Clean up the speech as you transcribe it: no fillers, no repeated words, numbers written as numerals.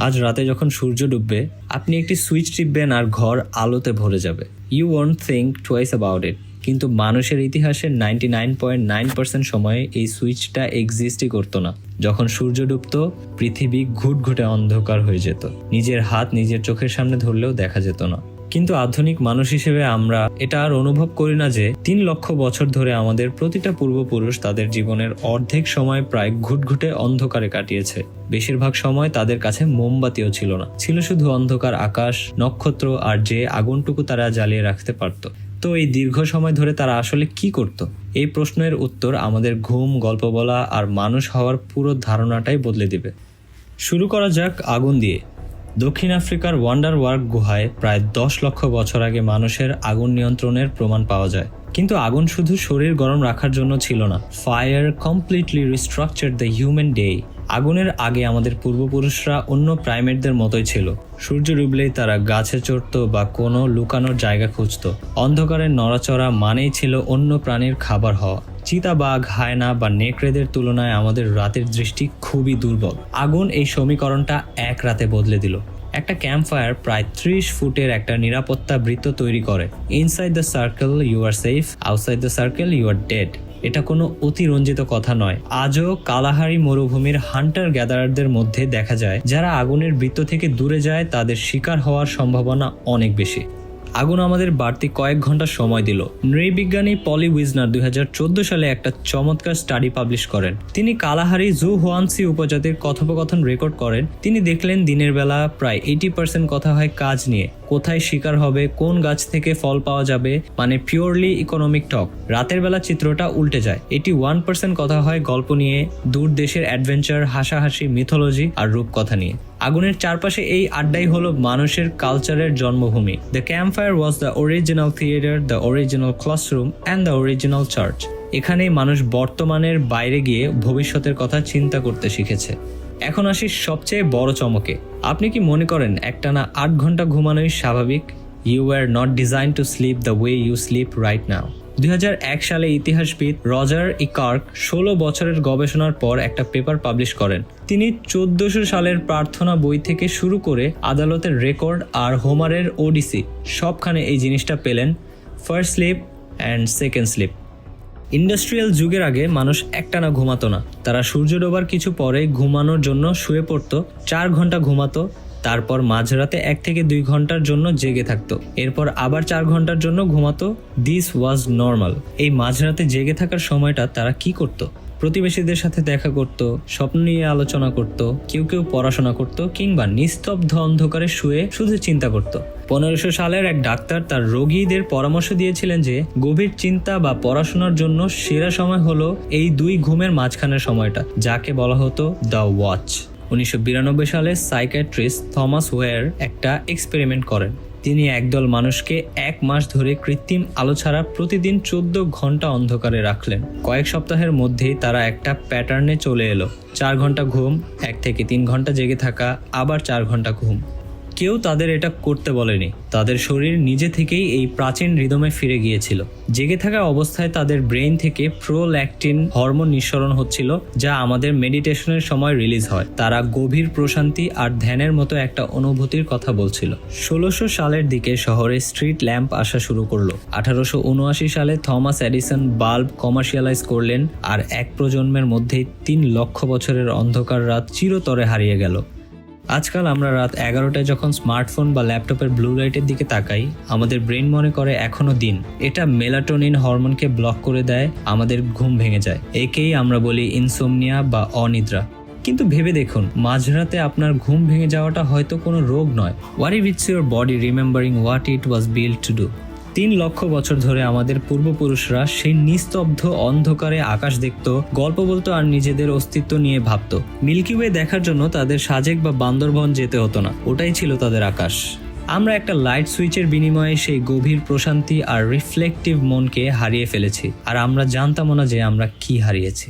আজ রাতে যখন সূর্য ডুববে আপনি একটি সুইচ টিপবেন আর ঘর আলোতে ভরে যাবে। You won't think twice about it. কিন্তু মানুষের ইতিহাসের 99.9% সময়ে এই সুইচটা এক্সিস্টই করতো না। যখন সূর্য ডুবত পৃথিবী ঘুটঘুটে অন্ধকার হয়ে যেত, নিজের হাত নিজের চোখের সামনে ধরলেও দেখা যেত না। কিন্তু আধুনিক মানুষ হিসেবে আমরা এটা আর অনুভব করি না যে 3 লক্ষ বছর ধরে আমাদের প্রতিটা পূর্বপুরুষ তাদের জীবনের অর্ধেক সময় প্রায় ঘুটঘুটে অন্ধকারে কাটিয়েছে। বেশিরভাগ সময় তাদের কাছে মোমবাতিও ছিল না, ছিল শুধু অন্ধকার আকাশ, নক্ষত্র আর যে আগুনটুকু তারা জ্বালিয়ে রাখতে পারত। তো এই দীর্ঘ সময় ধরে তারা আসলে কি করত? এই প্রশ্নের উত্তর আমাদের ঘুম, গল্প বলা আর মানুষ হওয়ার পুরো ধারণাটাই বদলে দিবে। শুরু করা যাক আগুন দিয়ে। দক্ষিণ আফ্রিকার ওয়ান্ডার ওয়ার্ক গুহায় প্রায় 10 লক্ষ বছর আগে মানুষের আগুন নিয়ন্ত্রণের প্রমাণ পাওয়া যায়। কিন্তু আগুন শুধু শরীর গরম রাখার জন্য ছিল না। Fire completely restructured the human day. আগুনের আগে আমাদের পূর্বপুরুষরা অন্য প্রাইমেটদের মতোই ছিল। সূর্য ডুবলেই তারা গাছে চড়ত বা কোনো লুকানোর জায়গা খুঁজত। অন্ধকারের নড়াচড়া মানেই ছিল অন্য প্রাণীর খাবার হওয়া। চিতাবাঘ, হায়না বা নেকড়েদের তুলনায় আমাদের রাতের দৃষ্টি খুবই দুর্বল। আগুন এই সমীকরণটা এক রাতে বদলে দিল। একটা ক্যাম্প ফায়ার প্রায় 30 ফুটের একটা নিরাপত্তা বৃত্ত তৈরি করে। Inside the circle you are safe, outside the circle you are dead. এটা কোনো অতিরঞ্জিত কথা নয়। আজও কালাহারি মরুভূমির হান্টার গ্যাদারারদের মধ্যে দেখা যায় যারা আগুনের বৃত্ত থেকে দূরে যায় তাদের শিকার হওয়ার সম্ভাবনা অনেক বেশি। আগুন আমাদের বাড়তি কয়েক ঘন্টা সময় দিল। নৃবিজ্ঞানী পলি উইজনার 2014 সালে একটা চমৎকার স্টাডি পাবলিশ করেন। তিনি কালাহারি জু হোয়ানসি উপজাতির কথোপকথন রেকর্ড করেন। তিনি দেখলেন দিনের বেলা প্রায় 80% কথা হয় কাজ নিয়ে, কোথায় শিকার হবে, কোন গাছ থেকে ফল পাওয়া যাবে, মানে পিওরলি ইকোনমিক টক। রাতের বেলা চিত্রটা উল্টে যায়। 81% কথা হয় গল্প নিয়ে, দূর দেশের অ্যাডভেঞ্চার, হাসাহাসি, মিথোলজি আর রূপকথা নিয়ে। আগুনের চারপাশে এই আড্ডাই হলো মানুষের কালচারের জন্মভূমি। The campfire was the original theatre, the original classroom and the original church. এখানেই মানুষ বর্তমানের বাইরে গিয়ে ভবিষ্যতের কথা চিন্তা করতে শিখেছে। এখন আসি সবচেয়ে বড় চমকে। আপনি কি মনে করেন একটানা 8 ঘন্টা ঘুমানোই স্বাভাবিক? You are not design to sleep the way you sleep right now. 2001 সালে ইতিহাসবিদ রজার ইকার্ক 16 বছরের গবেষণার পর একটা পেপার পাবলিশ করেন। তিনি 1400 সালের প্রার্থনা বই থেকে শুরু করে আদালতের রেকর্ড আর হোমারের ওডিসি সবখানে এই জিনিসটা পেলেন, first sleep and second sleep. Industrial যুগের আগে মানুষ একটানা ঘুমাতো না। তারা সূর্য ডোবার কিছু পরে ঘুমানোর জন্য শুয়ে পড়তো, 4 ঘন্টা ঘুমাতো, তারপর মাঝরাতে 1 থেকে 2 ঘন্টার জন্য জেগে থাকতো, এরপর আবার 4 ঘন্টার জন্য ঘুমাতো। This was normal. এই মাঝরাতে জেগে থাকার সময়টা তারা কি করত? প্রতিবেশীদের সাথে দেখা করত, স্বপ্ন নিয়ে আলোচনা করত, কেউ কেউ পড়াশোনা করত, কিংবা নিস্তব্ধ অন্ধকারে শুয়ে শুধু চিন্তা করত। 1500 সালের এক ডাক্তার তার রোগীদের পরামর্শ দিয়েছিলেন যে গভীর চিন্তা বা পড়াশোনার জন্য সেরা সময় হলো এই 2 ঘুমের মাঝখানের সময়টা, যাকে বলা হতো দ্য ওয়াচ। 1992 সালে সাইকিয়াট্রিস্ট থমাস ওয়্যার একটা এক্সপেরিমেন্ট করেন। তিনি একদল মানুষকে 1 মাস ধরে কৃত্রিম আলো ছাড়া প্রতিদিন 14 ঘন্টা অন্ধকারে রাখলেন। কয়েক সপ্তাহের মধ্যেই তারা একটা প্যাটার্নে চলে এলো। 4 ঘন্টা ঘুম, 1 থেকে 3 ঘন্টা জেগে থাকা, আবার 4 ঘন্টা ঘুম। কেউ তাদের এটা করতে বলেনি। তাদের শরীর নিজে থেকেই এই প্রাচীন রিদমে ফিরে গিয়েছিল। জেগে থাকা অবস্থায় তাদের ব্রেন থেকে প্রোল্যাকটিন হরমোন নিঃসরণ হচ্ছিল, যা আমাদের মেডিটেশনের সময় রিলিজ হয়। তারা গভীর প্রশান্তি আর ধ্যানের মতো একটা অনুভূতির কথা বলছিল। 1600 সালের দিকে শহরে স্ট্রিট ল্যাম্প আসা শুরু করলো। 1879 সালে থমাস এডিসন বাল্ব কমার্শিয়ালাইজ করলেন, আর এক প্রজন্মের মধ্যেই 3 লক্ষ বছরের অন্ধকার রাত চিরতরে হারিয়ে গেল। আজকাল আমরা রাত 11টায় যখন স্মার্টফোন বা ল্যাপটপের ব্লু লাইটের দিকে তাকাই, আমাদের ব্রেন মনে করে এখনো দিন। এটা মেলাটোনিন হরমোনকে ব্লক করে দেয়, আমাদের ঘুম ভেঙে যায়। একেই আমরা বলি ইনসোমনিয়া বা অনিদ্রা। কিন্তু ভেবে দেখুন, মাঝরাতে আপনার ঘুম ভেঙে যাওয়াটা হয়তো কোনো রোগ নয়। What if it's your body remembering what it was built to do? 3 লক্ষ বছর ধরে আমাদের পূর্বপুরুষরা সেই নিস্তব্ধ অন্ধকারে আকাশ দেখত, গল্প বলতো আর নিজেদের অস্তিত্ব নিয়ে ভাবত। মিল্কি ওয়ে দেখার জন্য তাদের সাজেক বা বান্দরবন যেতে হতো না, ওটাই ছিল তাদের আকাশ। আমরা একটা লাইট সুইচের বিনিময়ে সেই গভীর প্রশান্তি আর রিফ্লেকটিভ মনকে হারিয়ে ফেলেছি, আর আমরা জানতামও না যে আমরা কি হারিয়েছি।